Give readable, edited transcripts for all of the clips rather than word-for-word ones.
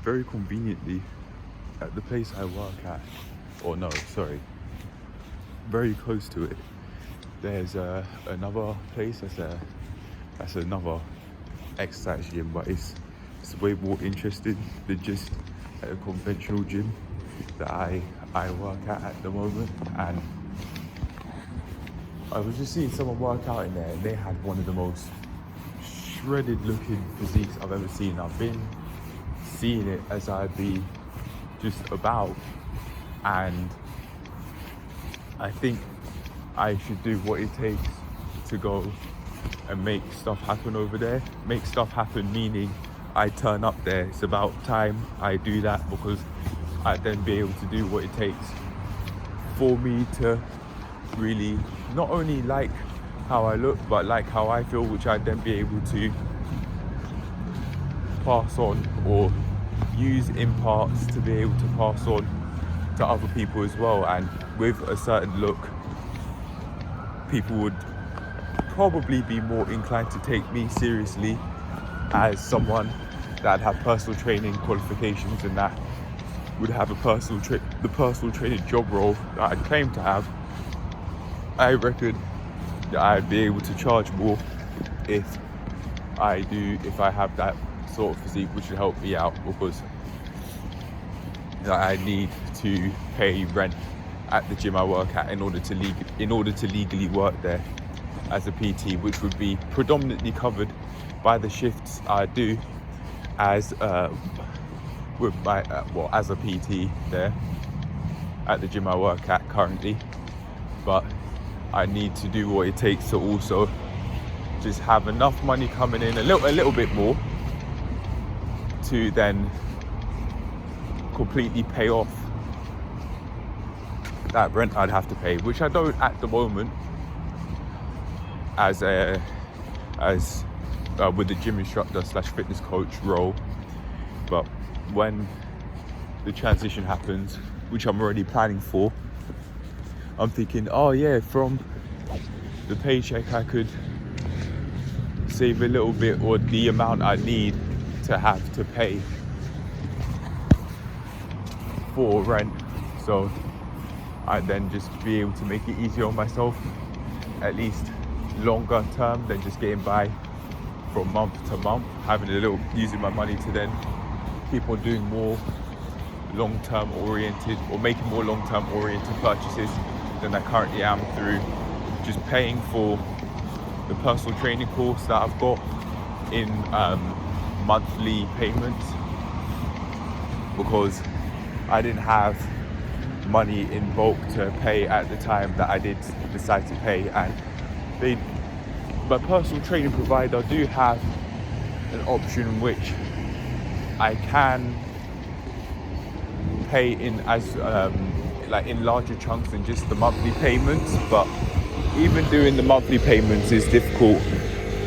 very conveniently at the place I work at, very close to it, there's another place that's another exercise gym, but it's way more interesting than just a conventional gym that I work at the moment. And I was just seeing someone work out in there, and they had one of the most shredded looking physiques I've ever seen. I've been seeing it as I'd be just about, and I think I should do what it takes to go and make stuff happen over there. Make stuff happen meaning I turn up there. It's about time I do that, because I'd then be able to do what it takes for me to really not only like how I look, but like how I feel, which I'd then be able to pass on or use in parts to be able to pass on to other people as well. And with a certain look, people would probably be more inclined to take me seriously as someone that have personal training qualifications and that would have the personal training job role that I'd claim to have. I reckon that I'd be able to charge more if I have that sort of physique, which would help me out, because I need to pay rent at the gym I work at in order to legally work there as a PT, which would be predominantly covered by the shifts I do as with my as a PT there at the gym I work at currently. But I need to do what it takes to also just have enough money coming in, a little bit more, to then completely pay off that rent I'd have to pay, which I don't at the moment as with the gym instructor / fitness coach role. But when the transition happens, which I'm already planning for, I'm thinking, oh yeah, from the paycheck I could save a little bit, or the amount I need to have to pay for rent, so I then just be able to make it easier on myself, at least longer term than just getting by from month to month, using my money to then keep on doing more long-term oriented, or making more long-term oriented purchases than I currently am, through just paying for the personal training course that I've got in monthly payments, because I didn't have money in bulk to pay at the time that I did decide to pay. And my personal training provider do have an option in which I can pay in as in larger chunks than just the monthly payments. But even doing the monthly payments is difficult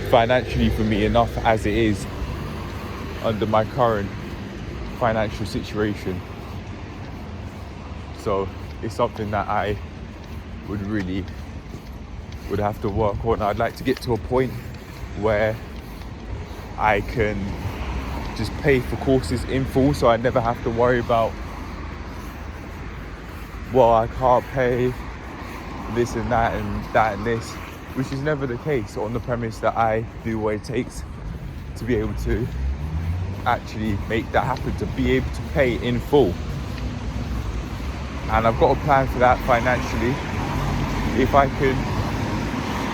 financially for me enough as it is under my current financial situation. So it's something that I would have to work on. I'd like to get to a point where I can just pay for courses in full, so I never have to worry about, well, I can't pay this and that and this, which is never the case, on the premise that I do what it takes to be able to actually make that happen, to be able to pay in full. And I've got a plan for that financially. If I can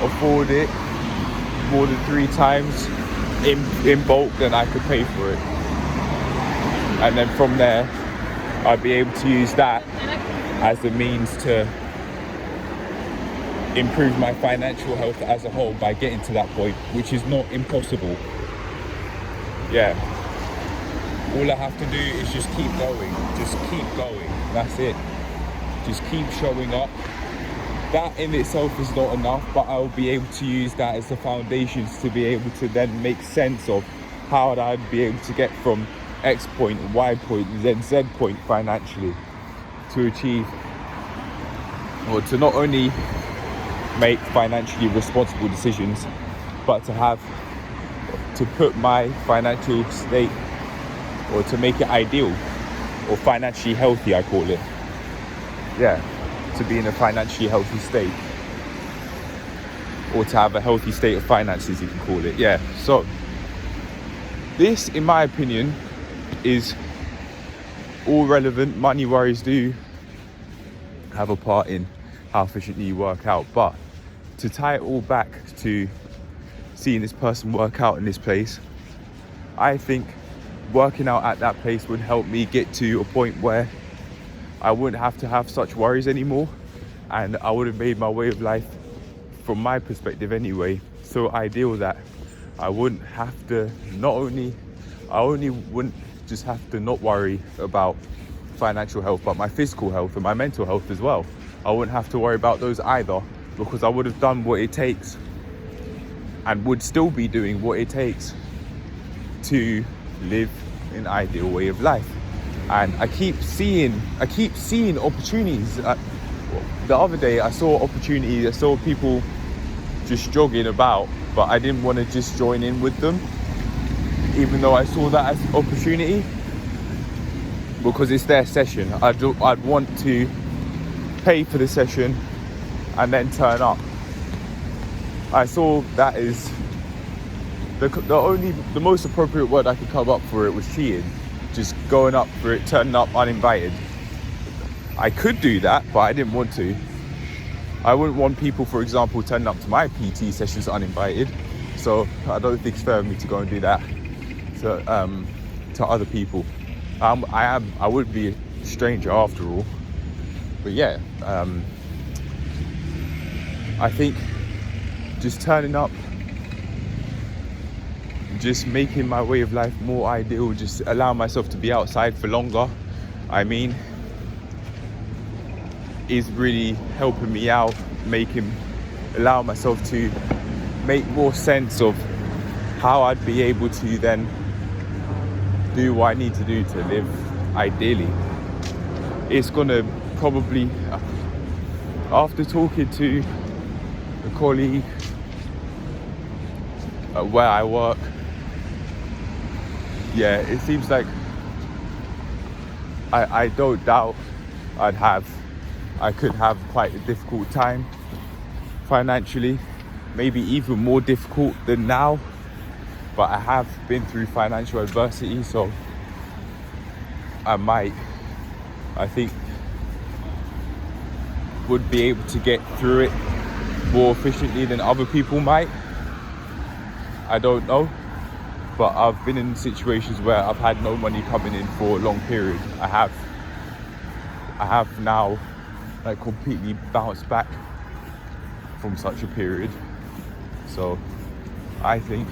afford it more than 3 times in bulk, then I could pay for it. And then from there, I'd be able to use that as a means to improve my financial health as a whole by getting to that point, which is not impossible. Yeah. All I have to do is just keep going. Just keep going. That's it. Just keep showing up. That in itself is not enough, but I'll be able to use that as the foundations to be able to then make sense of how I'd be able to get from X point, Y point, then Z point financially to achieve, or to not only make financially responsible decisions, but to put my financial state or to make it ideal, or financially healthy, I call it. Yeah, to be in a financially healthy state, or to have a healthy state of finances, you can call it. Yeah, so this, in my opinion, is all relevant. Money worries do have a part in how efficiently you work out, but to tie it all back to seeing this person work out in this place, I think working out at that place would help me get to a point where I wouldn't have to have such worries anymore, and I would have made my way of life, from my perspective anyway, so ideal that I wouldn't have to I only wouldn't just have to not worry about financial health, but my physical health and my mental health as well. I wouldn't have to worry about those either, because I would have done what it takes and would still be doing what it takes to live an ideal way of life. And I keep seeing opportunities. The other day I saw opportunities, I saw people just jogging about, but I didn't want to just join in with them, even though I saw that as opportunity, because it's their session. I'd want to pay for the session and then turn up. I saw that as the most appropriate word I could come up for it was cheating. Just going up for it, turning up uninvited. I could do that, but I didn't want to. I wouldn't want people, for example, turning up to my PT sessions uninvited. So I don't think it's fair of me to go and do that to other people. I would be a stranger after all. But yeah, I think just turning up, just making my way of life more ideal, just allowing myself to be outside for longer, is really helping me out, allow myself to make more sense of how I'd be able to then do what I need to do to live ideally. It's gonna probably, after talking to a colleague where I work, yeah, it seems like I don't doubt I could have quite a difficult time financially, maybe even more difficult than now, but I have been through financial adversity, so I think would be able to get through it more efficiently than other people might. I don't know, but I've been in situations where I've had no money coming in for a long period. I have now completely bounced back from such a period, so I think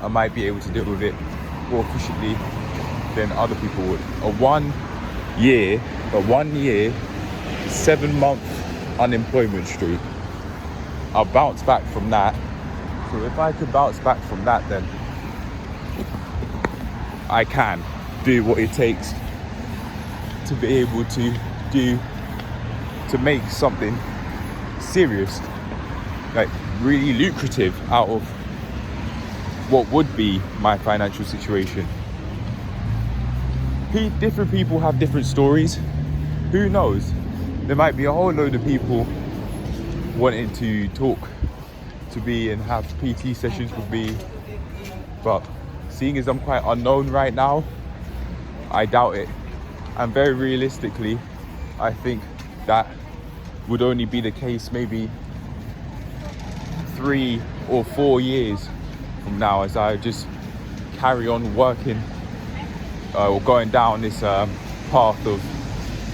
I might be able to deal with it more efficiently than other people would. A one year 7-month unemployment streak, I'll bounce back from that. So if I could bounce back from that, then I can do what it takes to be able to make something serious, really lucrative out of what would be my financial situation. Different people have different stories. Who knows? There might be a whole load of people wanting to talk to me and have PT sessions with me, but seeing as I'm quite unknown right now, I doubt it. And very realistically, I think that would only be the case maybe 3 or 4 years from now, as I just carry on working or going down this path of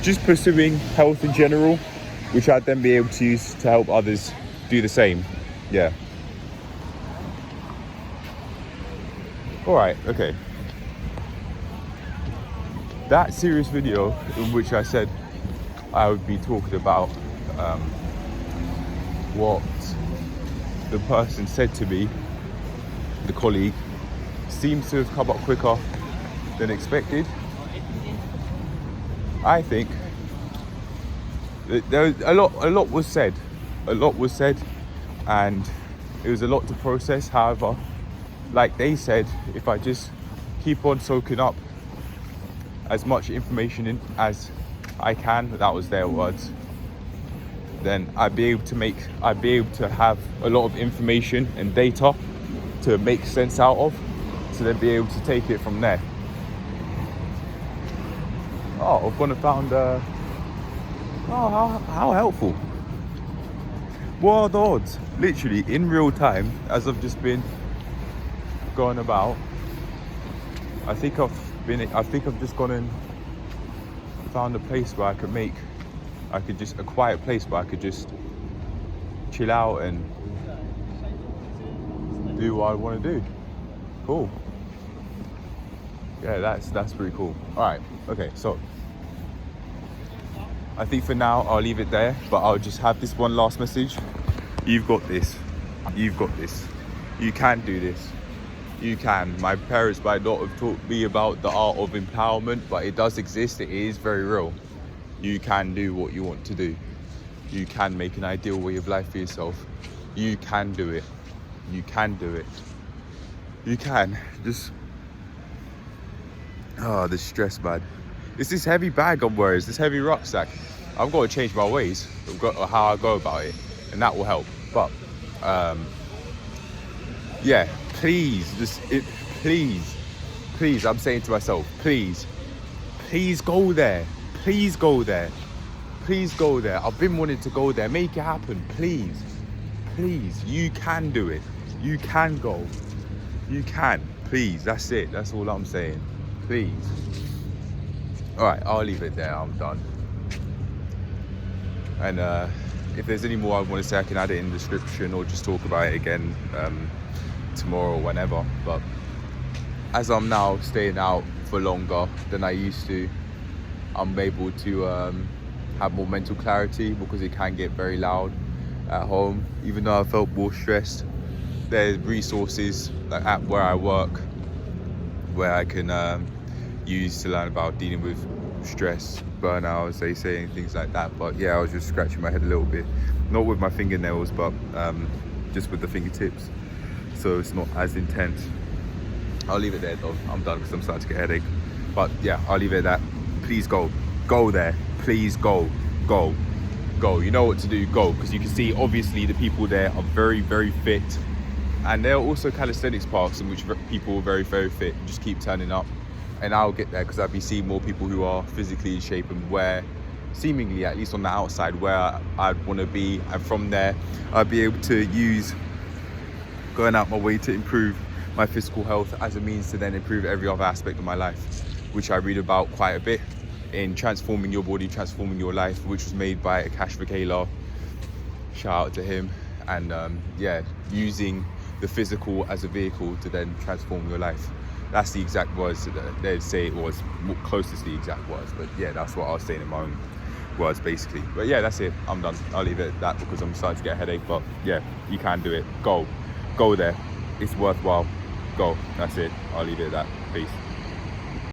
just pursuing health in general, which I'd then be able to use to help others do the same. Yeah. All right, okay. That serious video in which I said I would be talking about what the person said to me, the colleague, seems to have come up quicker than expected. I think there was a lot was said, and it was a lot to process. However, like they said, if I just keep on soaking up as much information in as I can, that was their words, then I'd be able to have a lot of information and data to make sense out of, to then be able to take it from there. Oh, I've gone and found, how helpful. What are the odds? Literally in real time, as I've just been going about, I think I've just gone and found a place where a quiet place where I could just chill out and do what I want to do. Cool. Yeah, that's pretty cool. All right, okay, so I think for now I'll leave it there, but I'll just have this one last message. You've got this. You've got this. You can do this. You can. My parents might not have taught me about the art of empowerment, but it does exist. It is very real. You can do what you want to do. You can make an ideal way of life for yourself. You can do it. You can do it. You can. Just, the stress, man. It's this heavy bag I'm wearing, it's this heavy rucksack. I've got to change my ways, how I go about it, and that will help. But, yeah, please, please, I'm saying to myself, please go there. Please go there. Please go there. I've been wanting to go there. Make it happen, please. Please, you can do it. You can go. You can. Please, that's it. That's all I'm saying. Please. All right, I'll leave it there. I'm done. And if there's any more I want to say, I can add it in the description or just talk about it again tomorrow or whenever. But as I'm now staying out for longer than I used to, I'm able to have more mental clarity, because it can get very loud at home. Even though I felt more stressed, there's resources like at where I work where I can use to learn about dealing with stress, burnout, as they say, and things like that. But yeah, I was just scratching my head a little bit, not with my fingernails, but just with the fingertips, so it's not as intense. I'll leave it there though. I'm done because I'm starting to get a headache. But yeah, I'll leave it at that. Please go there. Please go. You know what to do. Go, because you can see obviously the people there are very, very fit, and there are also calisthenics parks in which people are very, very fit. Just keep turning up, and I'll get there because I'll be seeing more people who are physically in shape and where, seemingly at least on the outside, where I'd want to be. And from there, I'll be able to use going out my way to improve my physical health as a means to then improve every other aspect of my life, which I read about quite a bit in Transforming Your Body, Transforming Your Life, which was made by Akash Vakela. Shout out to him. And yeah, using the physical as a vehicle to then transform your life. That's the exact words that they'd say. It was more closest to the exact words, but yeah, that's what I was saying in my own words basically. But yeah, that's it. I'm done. I'll leave it at that because I'm starting to get a headache. But yeah, you can do it. Go there. It's worthwhile. Go. That's it. I'll leave it at that. Peace.